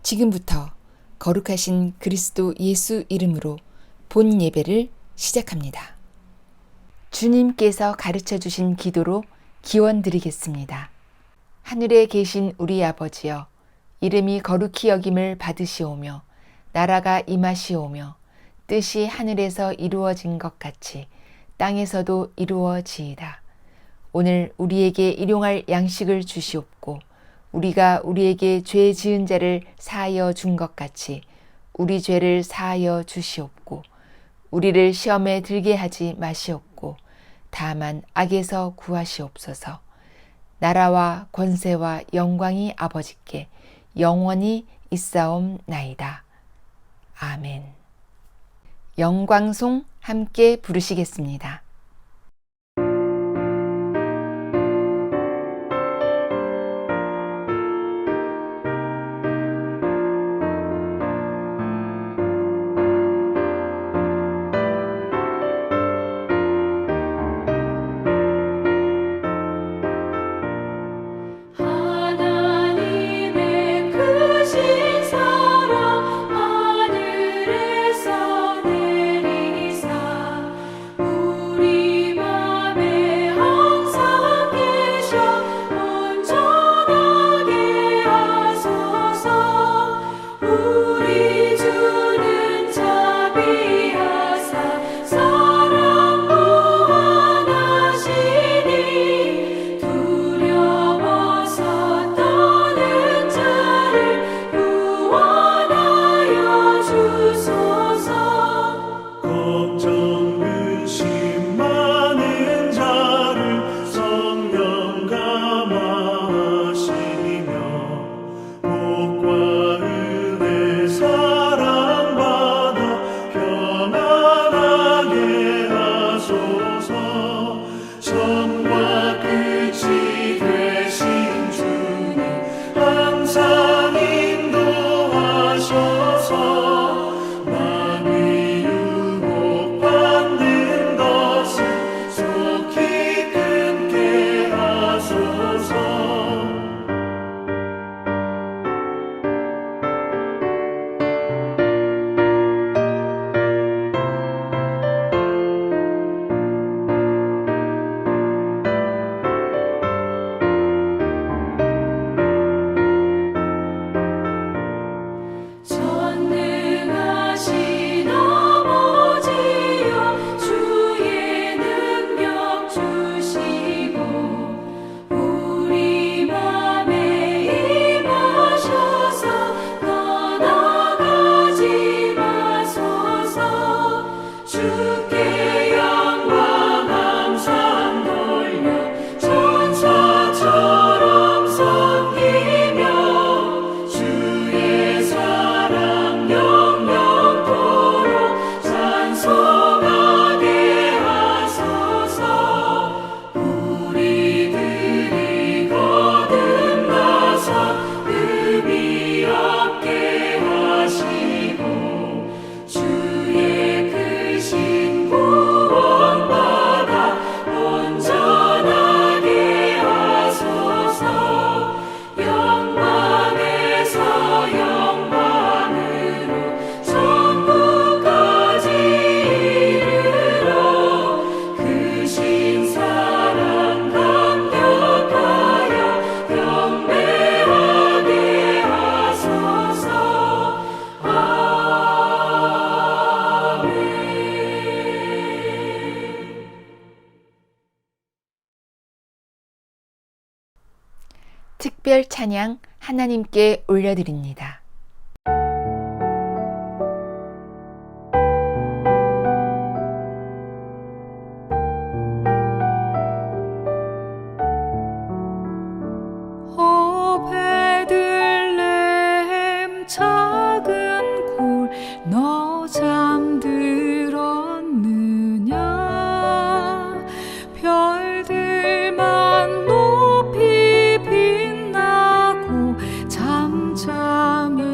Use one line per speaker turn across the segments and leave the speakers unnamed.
지금부터 거룩하신 그리스도 예수 이름으로 본 예배를 시작합니다. 주님께서 가르쳐 주신 기도로 기원 드리겠습니다. 하늘에 계신 우리 아버지여, 이름이 거룩히 여김을 받으시오며 나라가 임하시오며 뜻이 하늘에서 이루어진 것 같이 땅에서도 이루어지이다. 오늘 우리에게 일용할 양식을 주시옵고 우리가 우리에게 죄 지은 자를 사하여 준 것 같이 우리 죄를 사하여 주시옵고 우리를 시험에 들게 하지 마시옵고 다만 악에서 구하시옵소서. 나라와 권세와 영광이 아버지께 영원히 있사옵나이다. 아멘. 영광송 함께 부르시겠습니다. 특별 찬양 하나님께 올려드립니다.
오 베들레헴 작은 골 너 잠들었느냐 별들만 높이 빛나고 잠잠히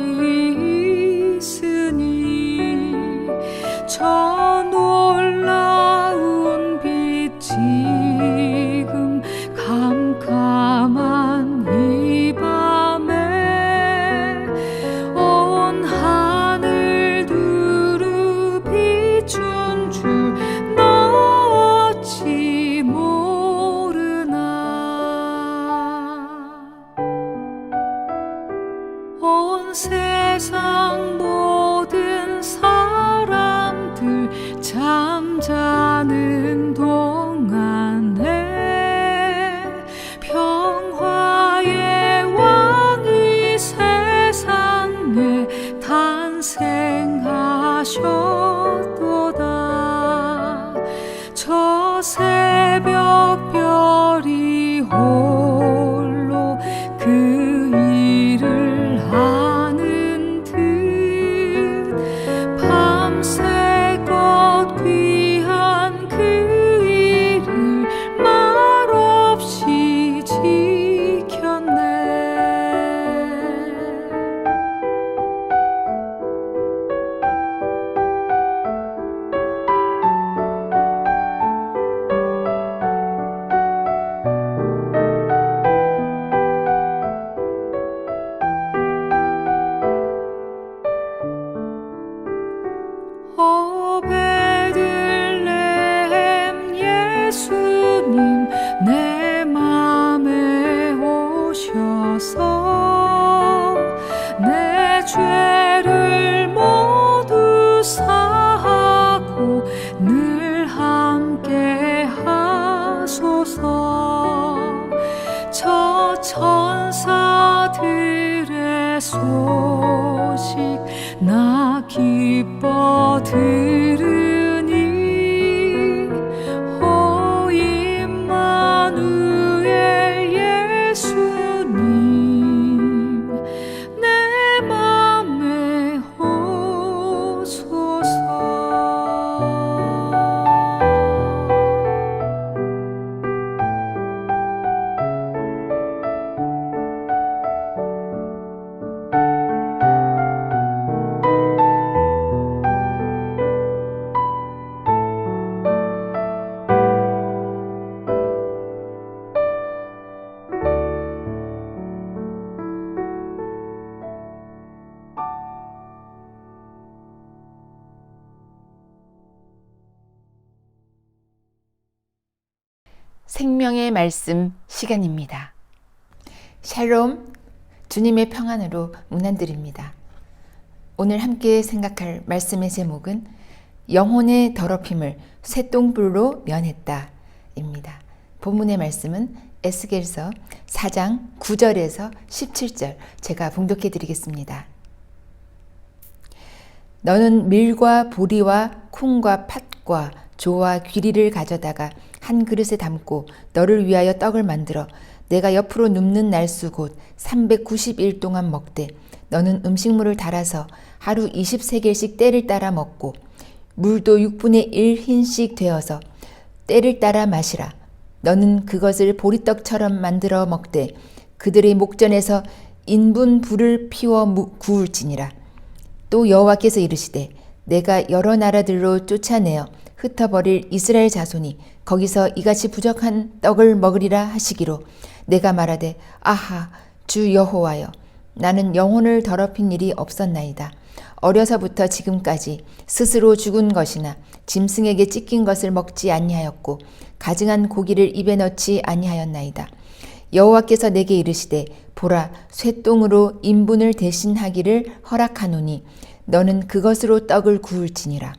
천사들의 소식 나 기뻐 들으니 오 임마누엘 예수님 내 맘에 오소서.
생명의 말씀 시간입니다. 샬롬, 주님의 평안으로 문안드립니다. 오늘 함께 생각할 말씀의 제목은 영혼의 더럽힘을 쇠똥불로 면했다 입니다. 본문의 말씀은 에스겔서 4장 9절에서 17절 제가 봉독해 드리겠습니다. 너는 밀과 보리와 콩과 팥과 조와 귀리를 가져다가 한 그릇에 담고 너를 위하여 떡을 만들어 내가 옆으로 눕는 날수 곧 390일 동안 먹되 너는 음식물을 달아서 하루 20세겔씩 때를 따라 먹고 물도 6분의 1 흰씩 되어서 때를 따라 마시라. 너는 그것을 보리떡처럼 만들어 먹되 그들의 목전에서 인분 불을 피워 구울지니라. 또 여호와께서 이르시되 내가 여러 나라들로 쫓아내어 흩어버릴 이스라엘 자손이 거기서 이같이 부족한 떡을 먹으리라 하시기로 내가 말하되 아하 주 여호와여 나는 영혼을 더럽힌 일이 없었나이다. 어려서부터 지금까지 스스로 죽은 것이나 짐승에게 찢긴 것을 먹지 아니하였고 가증한 고기를 입에 넣지 아니하였나이다. 여호와께서 내게 이르시되 보라 쇠똥으로 인분을 대신하기를 허락하노니 너는 그것으로 떡을 구울지니라.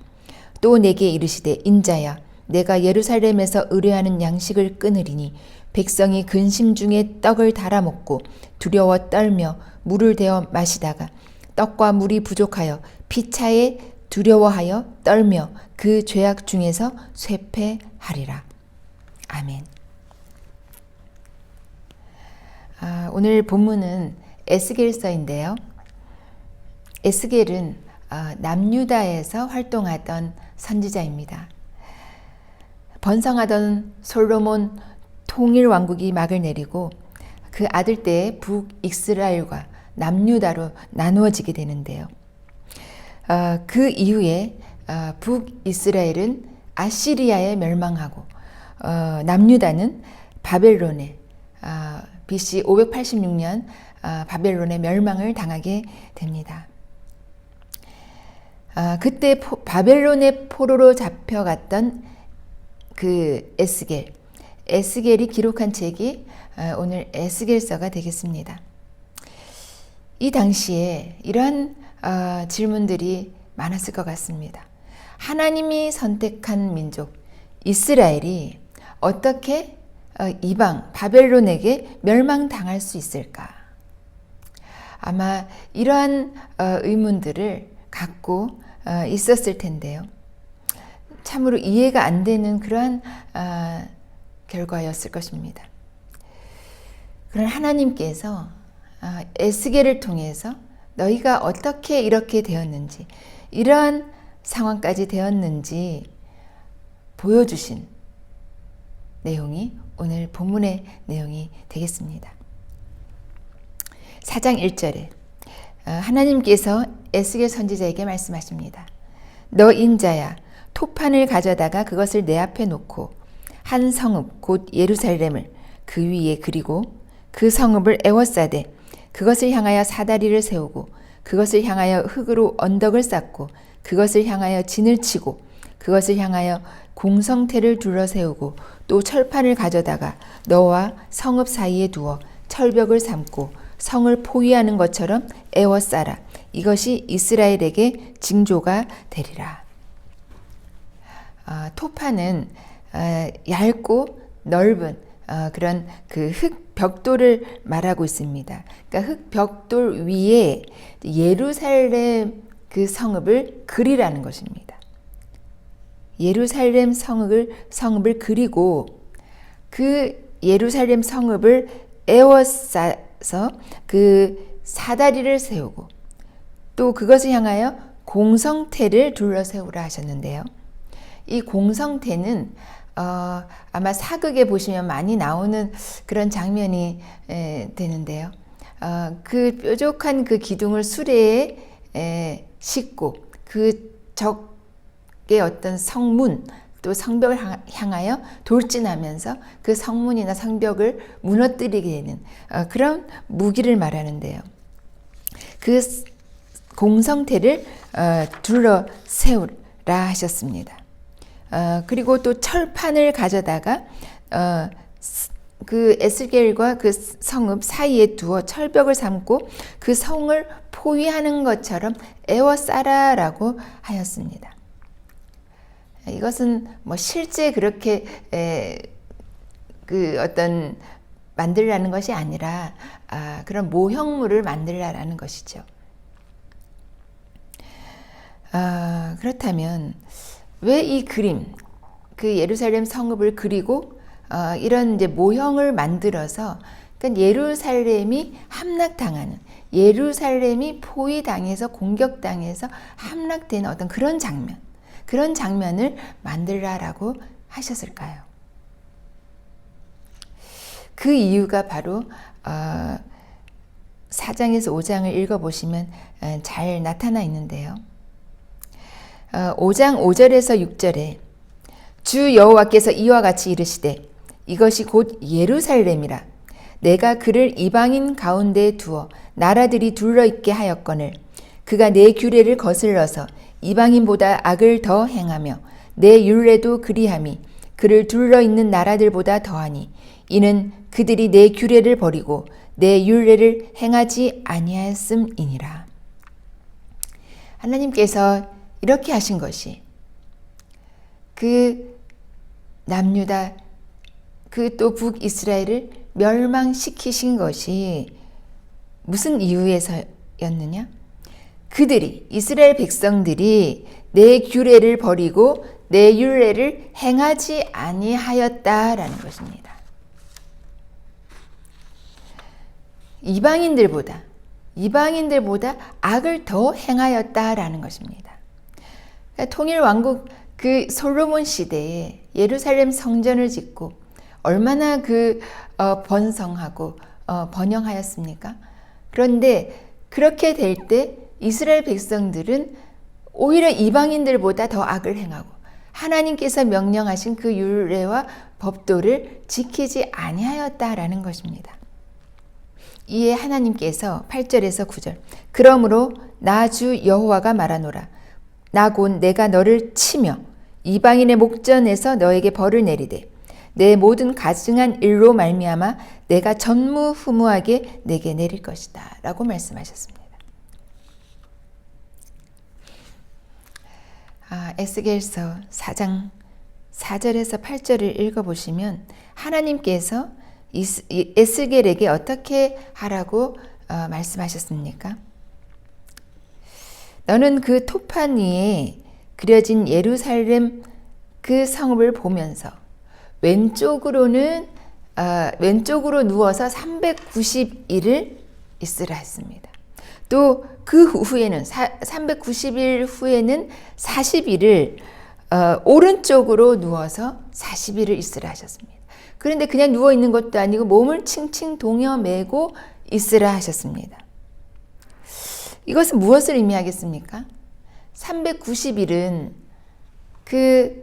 또 내게 이르시되 인자야 내가 예루살렘에서 의뢰하는 양식을 끊으리니 백성이 근심 중에 떡을 달아 먹고 두려워 떨며 물을 데워 마시다가 떡과 물이 부족하여 피차에 두려워하여 떨며 그 죄악 중에서 쇠폐하리라. 아멘. 오늘 본문은 에스겔서인데요. 에스겔은 남유다에서 활동하던 선지자입니다. 번성하던 솔로몬 통일 왕국이 막을 내리고 그 아들 때에 북이스라엘과 남유다로 나누어지게 되는데요. 그 이후에 북이스라엘은 아시리아에 멸망하고 남유다는 바벨론에 BC 586년 바벨론의 멸망을 당하게 됩니다. 그때 바벨론의 포로로 잡혀갔던 그 에스겔이 기록한 책이 오늘 에스겔서가 되겠습니다. 이 당시에 이러한 질문들이 많았을 것 같습니다. 하나님이 선택한 민족 이스라엘이 어떻게 이방 바벨론에게 멸망당할 수 있을까? 아마 이러한 의문들을 갖고 있었을 텐데요. 참으로 이해가 안 되는 그러한 결과였을 것입니다. 그러나 하나님께서 에스겔을 통해서 너희가 어떻게 이렇게 되었는지 이러한 상황까지 되었는지 보여주신 내용이 오늘 본문의 내용이 되겠습니다. 4장 1절에 하나님께서 에스겔 선지자에게 말씀하십니다. 너 인자야 토판을 가져다가 그것을 내 앞에 놓고 한 성읍 곧 예루살렘을 그 위에 그리고 그 성읍을 에워싸되 그것을 향하여 사다리를 세우고 그것을 향하여 흙으로 언덕을 쌓고 그것을 향하여 진을 치고 그것을 향하여 공성태를 둘러 세우고 또 철판을 가져다가 너와 성읍 사이에 두어 철벽을 삼고 성을 포위하는 것처럼 에워싸라. 이것이 이스라엘에게 징조가 되리라. 토판은 얇고 넓은 그런 그 흙 벽돌을 말하고 있습니다. 그러니까 흙 벽돌 위에 예루살렘 그 성읍을 그리라는 것입니다. 예루살렘 성읍을 그리고 그 예루살렘 성읍을 에워싸서 그 사다리를 세우고 또 그것을 향하여 공성태를 둘러 세우라 하셨는데요. 이 공성태는 아마 사극에 보시면 많이 나오는 그런 장면이 되는데요. 그 뾰족한 그 기둥을 수레에 싣고 그 적의 어떤 성문 또 성벽을 향하여 돌진하면서 그 성문이나 성벽을 무너뜨리게 되는 그런 무기를 말하는데요. 그 공성태를 둘러 세우라 하셨습니다. 그리고 또 철판을 가져다가 그 에스겔과 그 성읍 사이에 두어 철벽을 삼고 그 성을 포위하는 것처럼 에워싸라라고 하였습니다. 이것은 뭐 실제 그렇게 그 어떤 만들라는 것이 아니라 그런 모형물을 만들라는 것이죠. 그렇다면 왜 이 그림, 그 예루살렘 성읍을 그리고 이런 이제 모형을 만들어서 그러니까 예루살렘이 함락당하는, 예루살렘이 포위당해서 공격당해서 함락되는 어떤 그런 장면을 만들라라고 하셨을까요? 그 이유가 바로 4장에서 5장을 읽어보시면 잘 나타나 있는데요. 5장 5절에서 6절에 주 여호와께서 이와 같이 이르시되 이것이 곧 예루살렘이라 내가 그를 이방인 가운데에 두어 나라들이 둘러있게 하였거늘 그가 내 규례를 거슬러서 이방인보다 악을 더 행하며 내 율례도 그리함이 그를 둘러있는 나라들보다 더하니 이는 그들이 내 규례를 버리고 내 율례를 행하지 아니하였음이니라. 하나님께서 이렇게 하신 것이 그 남유다 그 또 북이스라엘을 멸망시키신 것이 무슨 이유에서였느냐? 그들이 이스라엘 백성들이 내 규례를 버리고 내 율례를 행하지 아니하였다라는 것입니다. 이방인들보다 악을 더 행하였다라는 것입니다. 통일 왕국 그 솔로몬 시대에 예루살렘 성전을 짓고 얼마나 번성하고 번영하였습니까? 그런데 그렇게 될 때 이스라엘 백성들은 오히려 이방인들보다 더 악을 행하고 하나님께서 명령하신 그 율례와 법도를 지키지 아니하였다라는 것입니다. 이에 하나님께서 8절에서 9절 그러므로 나 주 여호와가 말하노라 나 곧 내가 너를 치며 이방인의 목전에서 너에게 벌을 내리되 내 모든 가증한 일로 말미암아 내가 전무후무하게 내게 내릴 것이다 라고 말씀하셨습니다. 에스겔서 4장 4절에서 8절을 읽어보시면 하나님께서 에스겔에게 어떻게 하라고 말씀하셨습니까? 너는 그 토판 위에 그려진 예루살렘 그 성읍을 보면서 왼쪽으로 누워서 390일을 있으라 했습니다. 또 그 후에는 390일 후에는 40일을 오른쪽으로 누워서 40일을 있으라 하셨습니다. 그런데 그냥 누워 있는 것도 아니고 몸을 칭칭 동여매고 있으라 하셨습니다. 이것은 무엇을 의미하겠습니까? 390일은 그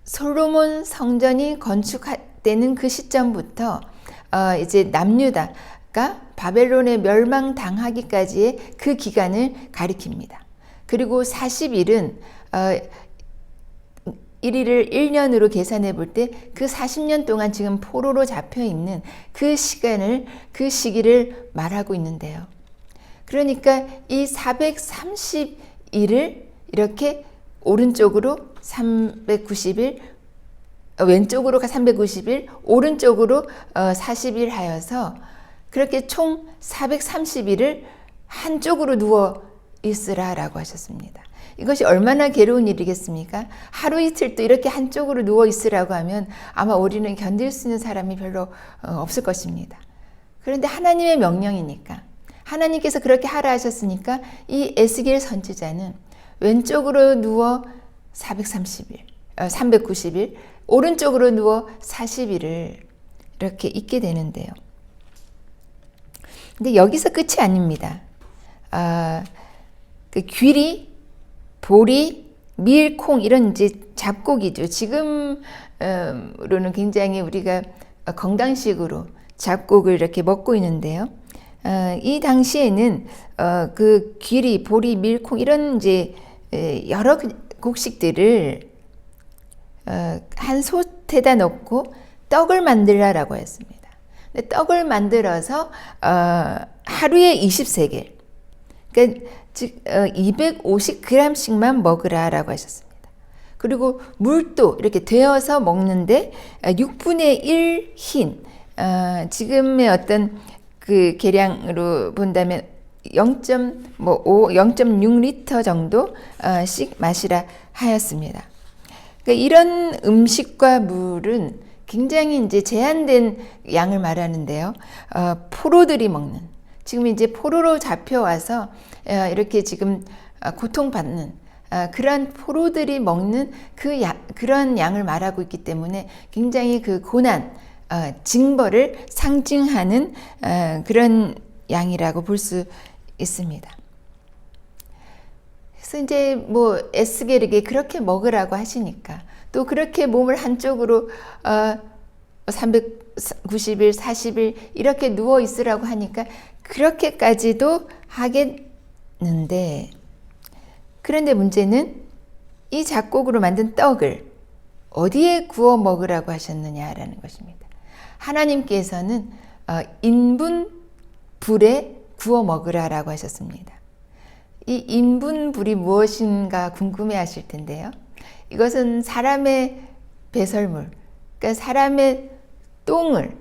솔로몬 성전이 건축되는 그 시점부터 이제 남유다가 바벨론에 멸망당하기까지의 그 기간을 가리킵니다. 그리고 40일은 1일을 1년으로 계산해 볼 때 그 40년 동안 지금 포로로 잡혀 있는 그 시기를 말하고 있는데요. 그러니까 이 430일을 이렇게 오른쪽으로 390일, 왼쪽으로 390일, 오른쪽으로 40일 하여서 그렇게 총 430일을 한쪽으로 누워 있으라라고 하셨습니다. 이것이 얼마나 괴로운 일이겠습니까? 하루 이틀 또 이렇게 한쪽으로 누워 있으라고 하면 아마 우리는 견딜 수 있는 사람이 별로 없을 것입니다. 그런데 하나님의 명령이니까, 하나님께서 그렇게 하라 하셨으니까 이 에스겔 선지자는 왼쪽으로 누워 390일, 오른쪽으로 누워 40일을 이렇게 있게 되는데요. 근데 여기서 끝이 아닙니다. 그 귀리, 보리, 밀, 콩 이런 이제 잡곡이죠. 지금으로는 굉장히 우리가 건강식으로 잡곡을 이렇게 먹고 있는데요. 이 당시에는 그 귀리, 보리, 밀, 콩 이런 이제 여러 곡식들을 한 솥에다 넣고 떡을 만들라라고 했습니다. 근데 떡을 만들어서 하루에 20세겔, 그러니까 즉 250g씩만 먹으라라고 하셨습니다. 그리고 물도 이렇게 되어서 먹는데 6분의 1 흰, 지금의 어떤 그 계량으로 본다면 0.6리터 정도씩 마시라 하였습니다. 그러니까 이런 음식과 물은 굉장히 이제 제한된 양을 말하는데요. 포로들이 먹는, 지금 이제 포로로 잡혀와서 이렇게 지금 고통받는 그런 포로들이 먹는 그런 양을 말하고 있기 때문에 굉장히 그 고난, 징벌을 상징하는 그런 양이라고 볼 수 있습니다. 그래서 이제 뭐 에스겔에게 그렇게 먹으라고 하시니까, 또 그렇게 몸을 한쪽으로 390일, 40일 이렇게 누워 있으라고 하니까 그렇게까지도 하겠는데, 그런데 문제는 이 잡곡으로 만든 떡을 어디에 구워 먹으라고 하셨느냐라는 것입니다. 하나님께서는 인분 불에 구워 먹으라라고 하셨습니다. 이 인분불이 무엇인가 궁금해 하실 텐데요. 이것은 사람의 배설물, 그러니까 사람의 똥을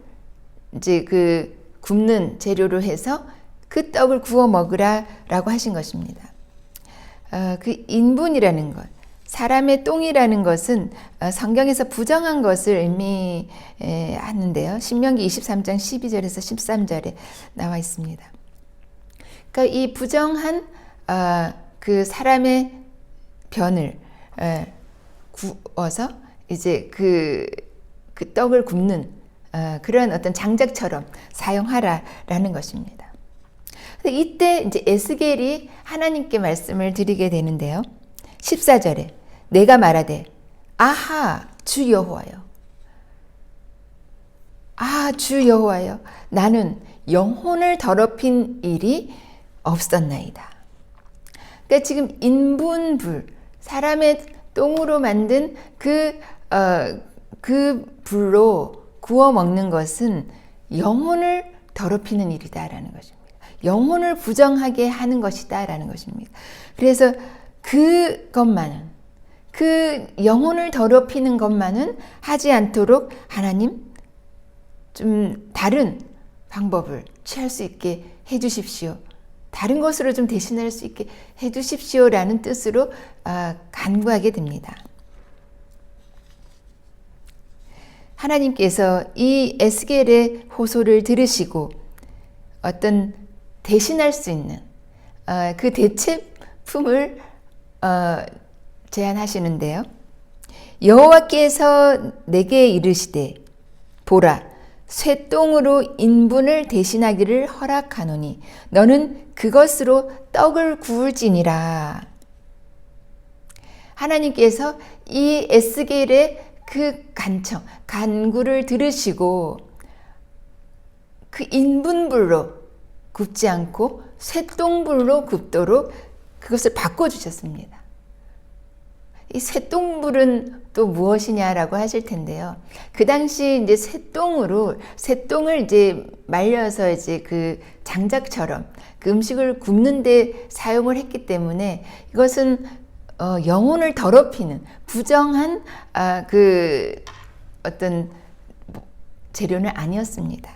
이제 그 굽는 재료로 해서 그 떡을 구워 먹으라라고 하신 것입니다. 그 인분이라는 것, 사람의 똥이라는 것은 성경에서 부정한 것을 의미하는데요. 신명기 23장 12절에서 13절에 나와 있습니다. 그러니까 이 부정한 그 사람의 변을 구워서 이제 그 떡을 굽는 그런 어떤 장작처럼 사용하라라는 것입니다. 근데 이때 이제 에스겔이 하나님께 말씀을 드리게 되는데요. 14절에 내가 말하되 아하 주 여호와여, 주 여호와여, 나는 영혼을 더럽힌 일이 없었나이다. 그러니까 지금 인분불, 사람의 똥으로 만든 그 불로 구워 먹는 것은 영혼을 더럽히는 일이다라는 것입니다. 영혼을 부정하게 하는 것이다라는 것입니다. 그래서 그것만은, 그 영혼을 더럽히는 것만은 하지 않도록 하나님 좀 다른 방법을 취할 수 있게 해주십시오. 다른 것으로 좀 대신할 수 있게 해주십시오라는 뜻으로 간구하게 됩니다. 하나님께서 이 에스겔의 호소를 들으시고 어떤 대신할 수 있는 그 대체품을 제안하시는데요. 여호와께서 내게 이르시되 보라, 쇠똥으로 인분을 대신하기를 허락하노니 너는 그것으로 떡을 구울지니라. 하나님께서 이 에스겔의 그 간구를 들으시고 그 인분불로 굽지 않고 쇠똥불로 굽도록 그것을 바꿔주셨습니다. 이 쇠똥불은 또 무엇이냐라고 하실 텐데요. 그 당시 이제 쇠똥을 이제 말려서 이제 그 장작처럼 그 음식을 굽는데 사용을 했기 때문에 이것은 영혼을 더럽히는 부정한 그 어떤 재료는 아니었습니다.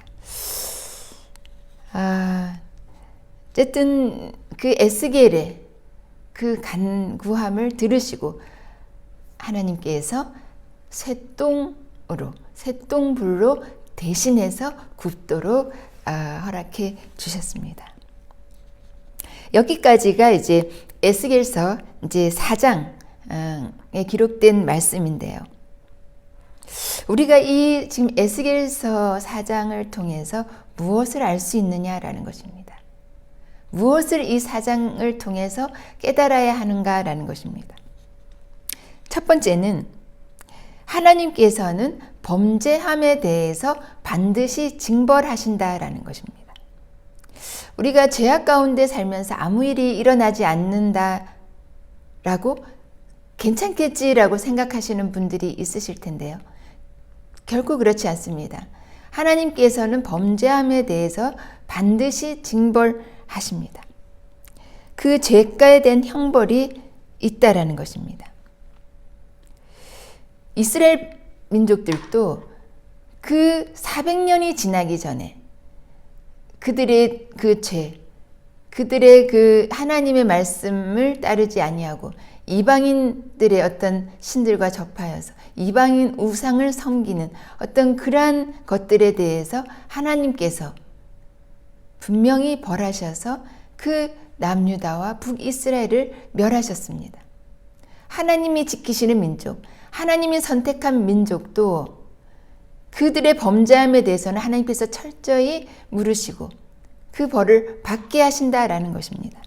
어쨌든 그 에스겔의 그 간구함을 들으시고 하나님께서 쇠똥불로 대신해서 굽도록 허락해 주셨습니다. 여기까지가 이제 에스겔서 이제 4장에 기록된 말씀인데요. 우리가 이 지금 에스겔서 4장을 통해서 무엇을 알 수 있느냐라는 것입니다. 무엇을 이 4장을 통해서 깨달아야 하는가라는 것입니다. 첫 번째는 하나님께서는 범죄함에 대해서 반드시 징벌하신다라는 것입니다. 우리가 죄악 가운데 살면서 아무 일이 일어나지 않는다라고 괜찮겠지라고 생각하시는 분들이 있으실 텐데요. 결코 그렇지 않습니다. 하나님께서는 범죄함에 대해서 반드시 징벌하십니다. 그 죄가에 대한 형벌이 있다라는 것입니다. 이스라엘 민족들도 그 400년이 지나기 전에 그들의 그 죄, 그들의 그 하나님의 말씀을 따르지 아니하고 이방인들의 어떤 신들과 접하여서 이방인 우상을 섬기는 어떤 그러한 것들에 대해서 하나님께서 분명히 벌하셔서 그 남유다와 북이스라엘을 멸하셨습니다. 하나님이 지키시는 민족, 하나님이 선택한 민족도 그들의 범죄함에 대해서는 하나님께서 철저히 물으시고 그 벌을 받게 하신다라는 것입니다.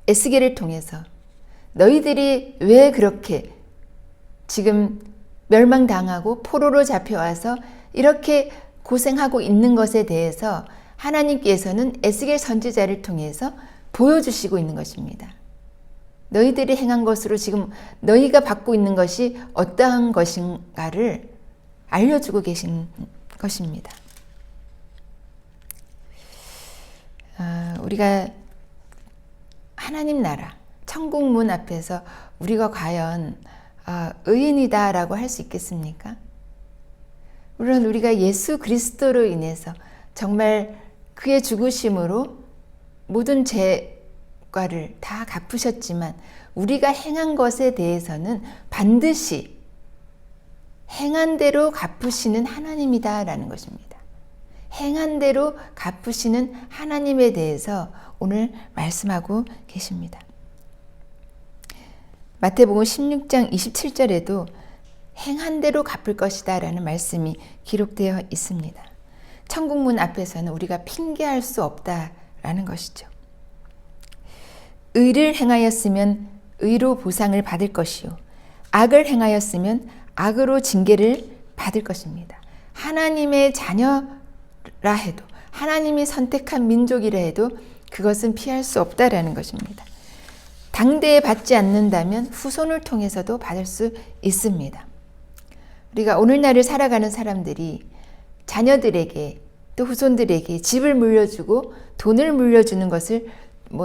에스겔을 통해서 너희들이 왜 그렇게 지금 멸망당하고 포로로 잡혀와서 이렇게 고생하고 있는 것에 대해서 하나님께서는 에스겔 선지자를 통해서 보여주시고 있는 것입니다. 너희들이 행한 것으로 지금 너희가 받고 있는 것이 어떠한 것인가를 알려주고 계신 것입니다. 우리가 하나님 나라, 천국 문 앞에서 우리가 과연 의인이다라고 할 수 있겠습니까? 물론 우리가 예수 그리스도로 인해서 정말 그의 죽으심으로 모든 죄과를 다 갚으셨지만 우리가 행한 것에 대해서는 반드시 행한 대로 갚으시는 하나님이다라는 것입니다. 행한 대로 갚으시는 하나님에 대해서 오늘 말씀하고 계십니다. 마태복음 16장 27절에도 행한 대로 갚을 것이다 라는 말씀이 기록되어 있습니다. 천국문 앞에서는 우리가 핑계할 수 없다라는 것이죠. 의를 행하였으면 의로 보상을 받을 것이요 악을 행하였으면 악으로 징계를 받을 것입니다. 하나님의 자녀라 해도 하나님이 선택한 민족이라 해도 그것은 피할 수 없다라는 것입니다. 당대에 받지 않는다면 후손을 통해서도 받을 수 있습니다. 우리가 오늘날을 살아가는 사람들이 자녀들에게 또 후손들에게 집을 물려주고 돈을 물려주는 것을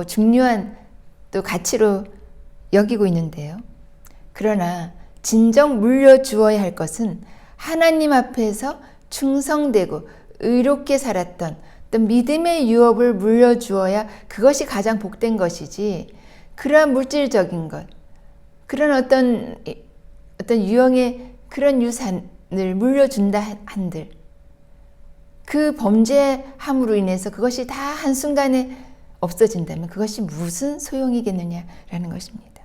중요한 또 가치로 여기고 있는데요. 그러나 진정 물려주어야 할 것은 하나님 앞에서 충성되고 의롭게 살았던 어떤 믿음의 유업을 물려주어야 그것이 가장 복된 것이지, 그러한 물질적인 것, 그런 어떤 유형의 그런 유산을 물려준다 한들 그 범죄함으로 인해서 그것이 다 한순간에 없어진다면 그것이 무슨 소용이겠느냐라는 것입니다.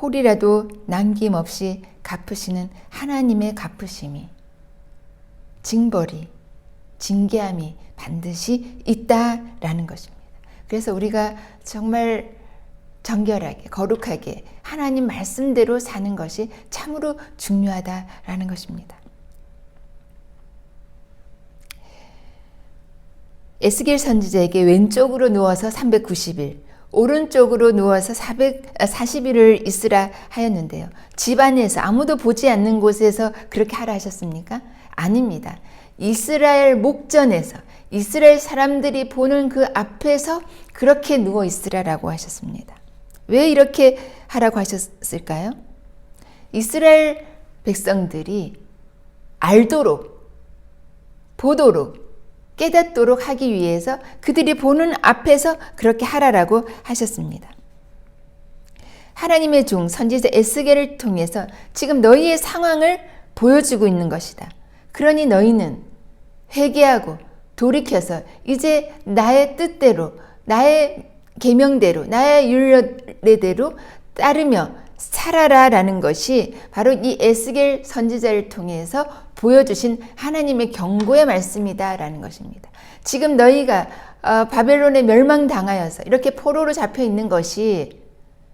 홀이라도 남김없이 갚으시는 하나님의 갚으심이, 징벌이, 징계함이 반드시 있다라는 것입니다. 그래서 우리가 정말 정결하게, 거룩하게 하나님 말씀대로 사는 것이 참으로 중요하다라는 것입니다. 에스겔 선지자에게 왼쪽으로 누워서 390일, 오른쪽으로 누워서 440일을 있으라 하였는데요. 집 안에서 아무도 보지 않는 곳에서 그렇게 하라 하셨습니까? 아닙니다. 이스라엘 목전에서 이스라엘 사람들이 보는 그 앞에서 그렇게 누워 있으라라고 하셨습니다. 왜 이렇게 하라고 하셨을까요? 이스라엘 백성들이 알도록, 보도록, 깨닫도록 하기 위해서 그들이 보는 앞에서 그렇게 하라라고 하셨습니다. 하나님의 종 선지자 에스겔을 통해서 지금 너희의 상황을 보여주고 있는 것이다. 그러니 너희는 회개하고 돌이켜서 이제 나의 뜻대로, 나의 계명대로, 나의 율례대로 따르며 살아라라는 것이 바로 이 에스겔 선지자를 통해서 보여주신 하나님의 경고의 말씀이다라는 것입니다. 지금 너희가 바벨론에 멸망당하여서 이렇게 포로로 잡혀 있는 것이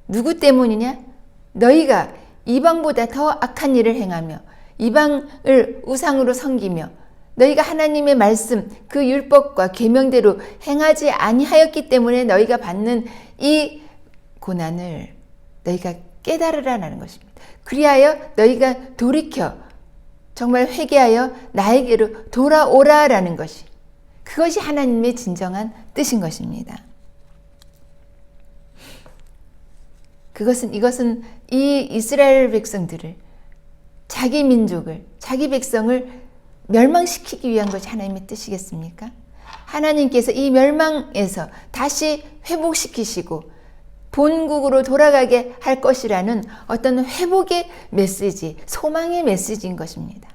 누구 때문이냐? 너희가 이방보다 더 악한 일을 행하며 이방을 우상으로 섬기며 너희가 하나님의 말씀 그 율법과 계명대로 행하지 아니하였기 때문에 너희가 받는 이 고난을 너희가 깨달으라는 것입니다. 그리하여 너희가 돌이켜 정말 회개하여 나에게로 돌아오라라는 것이, 그것이 하나님의 진정한 뜻인 것입니다. 이것은 이 이스라엘 백성들을, 자기 민족을, 자기 백성을 멸망시키기 위한 것이 하나님의 뜻이겠습니까? 하나님께서 이 멸망에서 다시 회복시키시고 본국으로 돌아가게 할 것이라는 어떤 회복의 메시지, 소망의 메시지인 것입니다.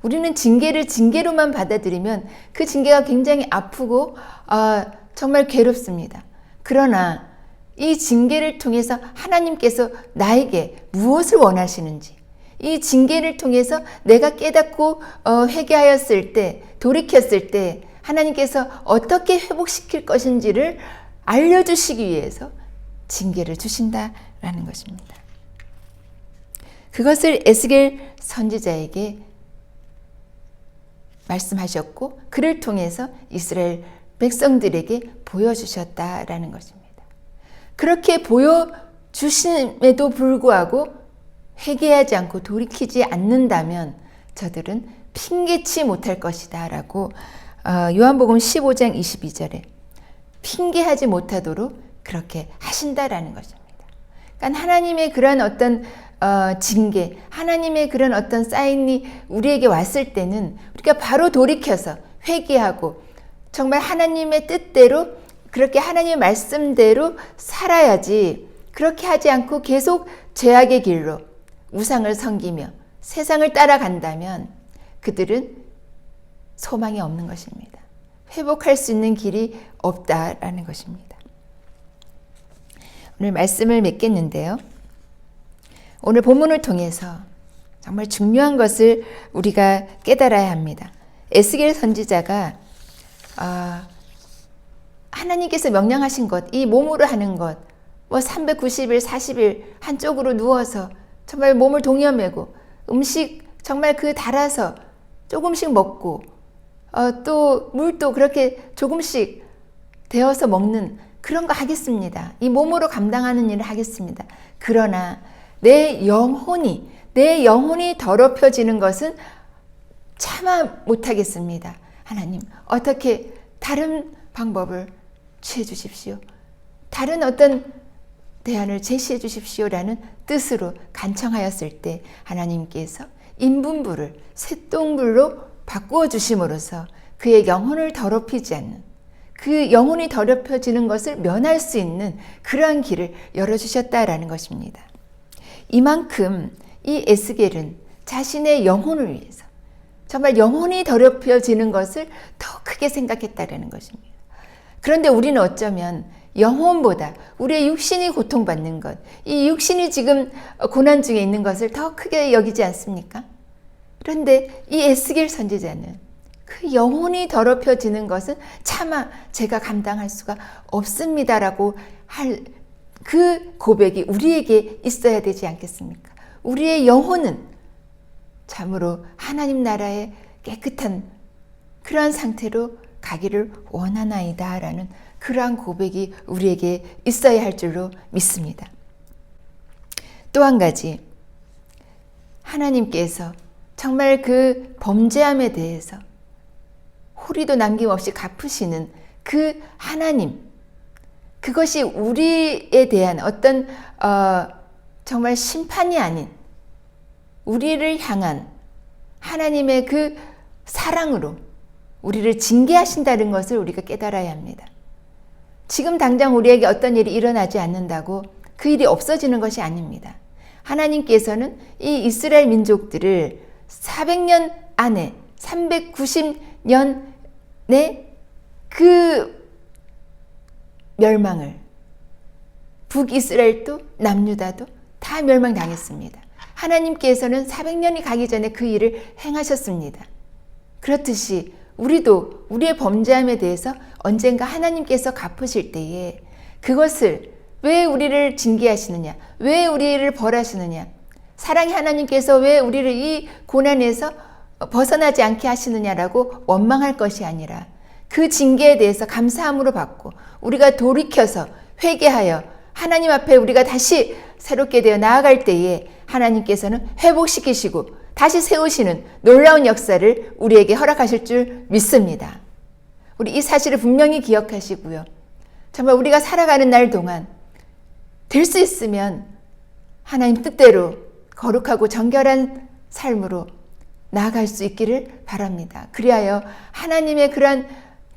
우리는 징계를 징계로만 받아들이면 그 징계가 굉장히 아프고 정말 괴롭습니다. 그러나 이 징계를 통해서 하나님께서 나에게 무엇을 원하시는지, 이 징계를 통해서 내가 깨닫고 회개하였을 때, 돌이켰을 때 하나님께서 어떻게 회복시킬 것인지를 알려주시기 위해서 징계를 주신다라는 것입니다. 그것을 에스겔 선지자에게 말씀하셨고 그를 통해서 이스라엘 백성들에게 보여주셨다라는 것입니다. 그렇게 보여주심에도 불구하고 회개하지 않고 돌이키지 않는다면 저들은 핑계치 못할 것이다 라고 요한복음 15장 22절에 핑계하지 못하도록 그렇게 하신다라는 것입니다. 그러니까 하나님의 그런 어떤 징계, 하나님의 그런 어떤 사인이 우리에게 왔을 때는 우리가 바로 돌이켜서 회개하고 정말 하나님의 뜻대로, 그렇게 하나님의 말씀대로 살아야지, 그렇게 하지 않고 계속 죄악의 길로 우상을 섬기며 세상을 따라간다면 그들은 소망이 없는 것입니다. 회복할 수 있는 길이 없다라는 것입니다. 오늘 말씀을 맺겠는데요. 오늘 본문을 통해서 정말 중요한 것을 우리가 깨달아야 합니다. 에스겔 선지자가 하나님께서 명령하신 것, 이 몸으로 하는 것, 390일, 40일 한쪽으로 누워서 정말 몸을 동여매고 음식 정말 그 달아서 조금씩 먹고 또 물도 그렇게 조금씩 데워서 먹는 그런 거 하겠습니다. 이 몸으로 감당하는 일을 하겠습니다. 그러나 내 영혼이 더럽혀지는 것은 차마 못하겠습니다. 하나님, 어떻게 다른 방법을 취해 주십시오. 다른 어떤 대안을 제시해 주십시오라는 뜻으로 간청하였을 때 하나님께서 인분불을 쇳동불로 바꾸어 주심으로써 그의 영혼을 더럽히지 않는, 그 영혼이 더럽혀지는 것을 면할 수 있는 그러한 길을 열어주셨다라는 것입니다. 이만큼 이 에스겔은 자신의 영혼을 위해서 정말 영혼이 더럽혀지는 것을 더 크게 생각했다라는 것입니다. 그런데 우리는 어쩌면 영혼보다 우리의 육신이 고통받는 것, 이 육신이 지금 고난 중에 있는 것을 더 크게 여기지 않습니까? 그런데 이 에스겔 선지자는 그 영혼이 더럽혀지는 것은 차마 제가 감당할 수가 없습니다라고 할 그 고백이 우리에게 있어야 되지 않겠습니까? 우리의 영혼은 참으로 하나님 나라의 깨끗한 그러한 상태로 가기를 원하나이다라는 그러한 고백이 우리에게 있어야 할 줄로 믿습니다. 또 한 가지, 하나님께서 정말 그 범죄함에 대해서 호리도 남김없이 갚으시는 그 하나님, 그것이 우리에 대한 어떤 정말 심판이 아닌 우리를 향한 하나님의 그 사랑으로 우리를 징계하신다는 것을 우리가 깨달아야 합니다. 지금 당장 우리에게 어떤 일이 일어나지 않는다고 그 일이 없어지는 것이 아닙니다. 하나님께서는 이 이스라엘 민족들을 400년 안에 390년의 그 멸망을 북이스라엘도 남유다도 다 멸망당했습니다. 하나님께서는 400년이 가기 전에 그 일을 행하셨습니다. 그렇듯이 우리도 우리의 범죄함에 대해서 언젠가 하나님께서 갚으실 때에 그것을 왜 우리를 징계하시느냐, 왜 우리를 벌하시느냐, 사랑의 하나님께서 왜 우리를 이 고난에서 벗어나지 않게 하시느냐라고 원망할 것이 아니라 그 징계에 대해서 감사함으로 받고 우리가 돌이켜서 회개하여 하나님 앞에 우리가 다시 새롭게 되어 나아갈 때에 하나님께서는 회복시키시고 다시 세우시는 놀라운 역사를 우리에게 허락하실 줄 믿습니다. 우리 이 사실을 분명히 기억하시고요. 정말 우리가 살아가는 날 동안 될 수 있으면 하나님 뜻대로 거룩하고 정결한 삶으로 나아갈 수 있기를 바랍니다. 그리하여 하나님의 그러한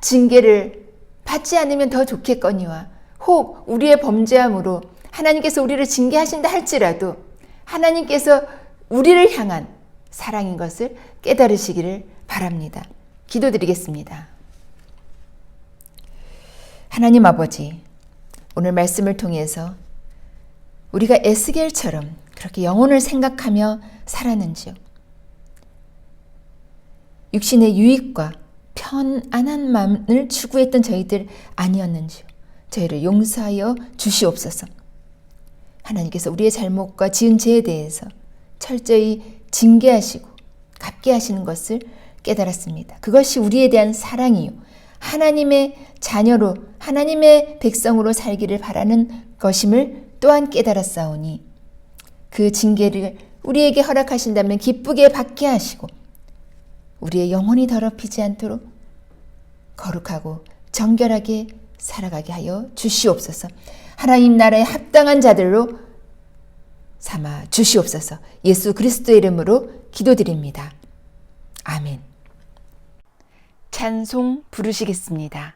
징계를 받지 않으면 더 좋겠거니와 혹 우리의 범죄함으로 하나님께서 우리를 징계하신다 할지라도 하나님께서 우리를 향한 사랑인 것을 깨달으시기를 바랍니다. 기도드리겠습니다. 하나님 아버지, 오늘 말씀을 통해서 우리가 에스겔처럼 그렇게 영혼을 생각하며 살았는지요. 육신의 유익과 편안한 마음을 추구했던 저희들 아니었는지요. 저희를 용서하여 주시옵소서. 하나님께서 우리의 잘못과 지은 죄에 대해서 철저히 징계하시고 갚게 하시는 것을 깨달았습니다. 그것이 우리에 대한 사랑이요. 하나님의 자녀로 하나님의 백성으로 살기를 바라는 것임을 또한 깨달았사오니 그 징계를 우리에게 허락하신다면 기쁘게 받게 하시고 우리의 영혼이 더럽히지 않도록 거룩하고 정결하게 살아가게 하여 주시옵소서. 하나님 나라에 합당한 자들로 삼아 주시옵소서. 예수 그리스도의 이름으로 기도드립니다. 아멘. 찬송 부르시겠습니다.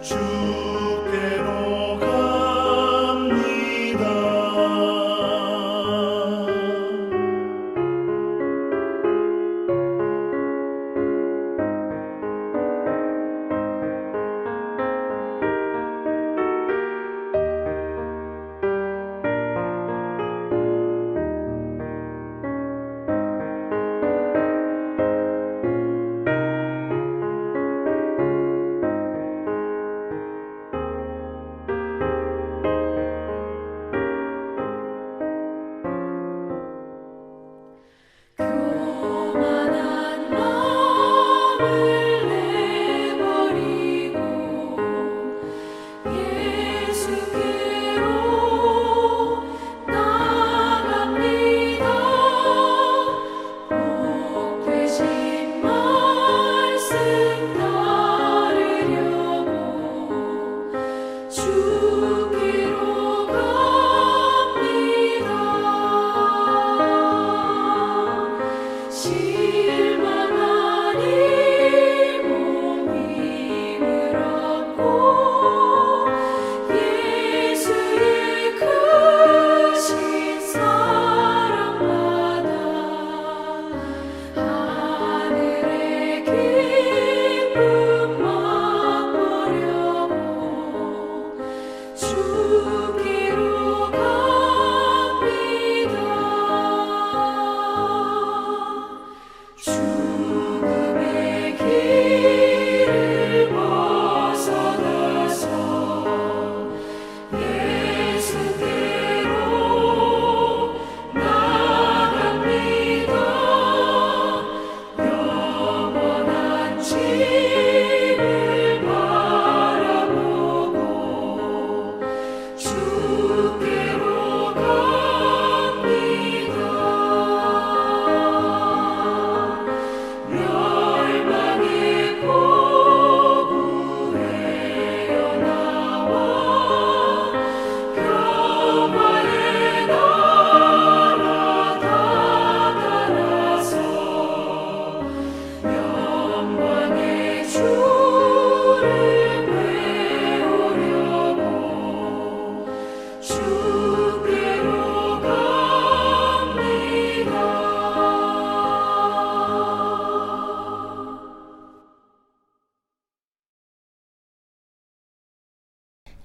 주께로 갑니다.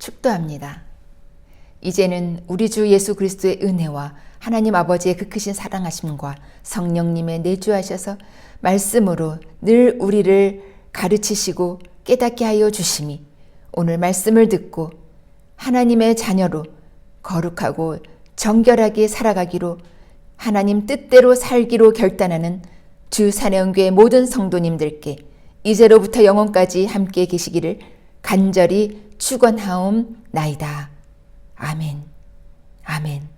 축도합니다. 이제는 우리 주 예수 그리스도의 은혜와 하나님 아버지의 그 크신 사랑하심과 성령님의 내주하셔서 말씀으로 늘 우리를 가르치시고 깨닫게 하여 주심이 오늘 말씀을 듣고 하나님의 자녀로 거룩하고 정결하게 살아가기로 하나님 뜻대로 살기로 결단하는 주 사내원교회 모든 성도님들께 이제로부터 영원까지 함께 계시기를 간절히 축원하옵나이다. 아멘. 아멘.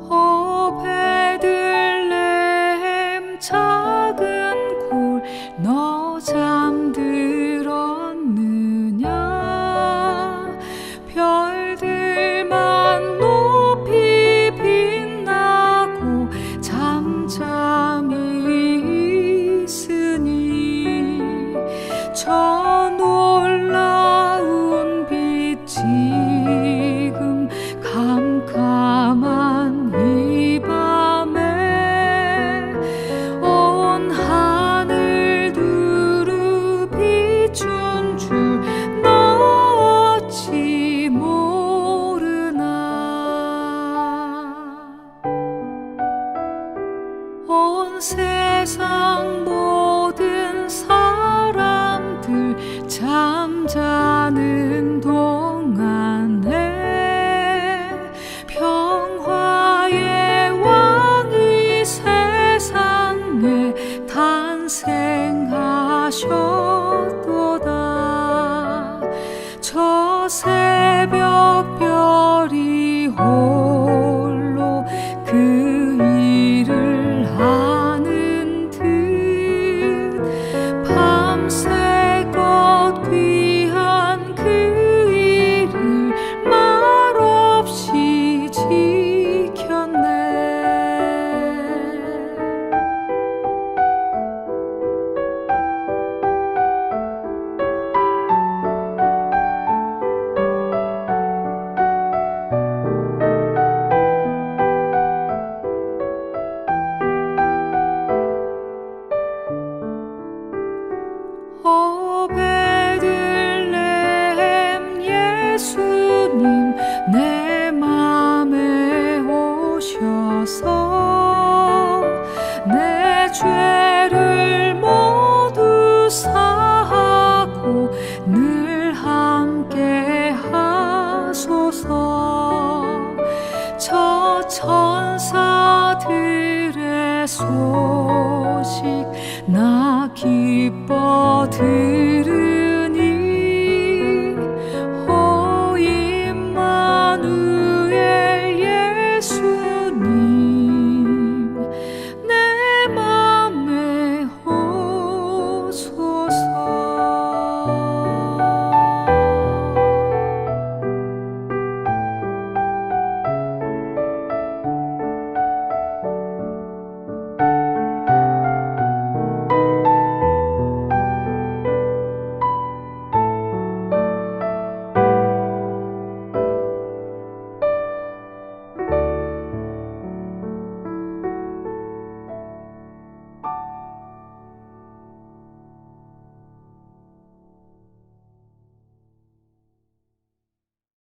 오 베들레헴 작은 골 너 잠들었느냐 별들만 높이 빛나고 잠잠히 있으니 저 놀라운 빛 지금 캄캄한 이 밤에 온 하늘 두루 비춘 줄 너 어찌 모르나 온 세상 모든 사람들 잠자는 동안에 평화의 왕이 세상에 탄생하셨도다. 저 새벽별이 홀로 그 일을 아는 듯 밤새껏 귀한 그 일을 말없이 지켰네. 오 베들레헴 예수님 내 맘에 오셔서 내 죄를 모두 사하고 늘 함께 하소서. 저 천사들의 손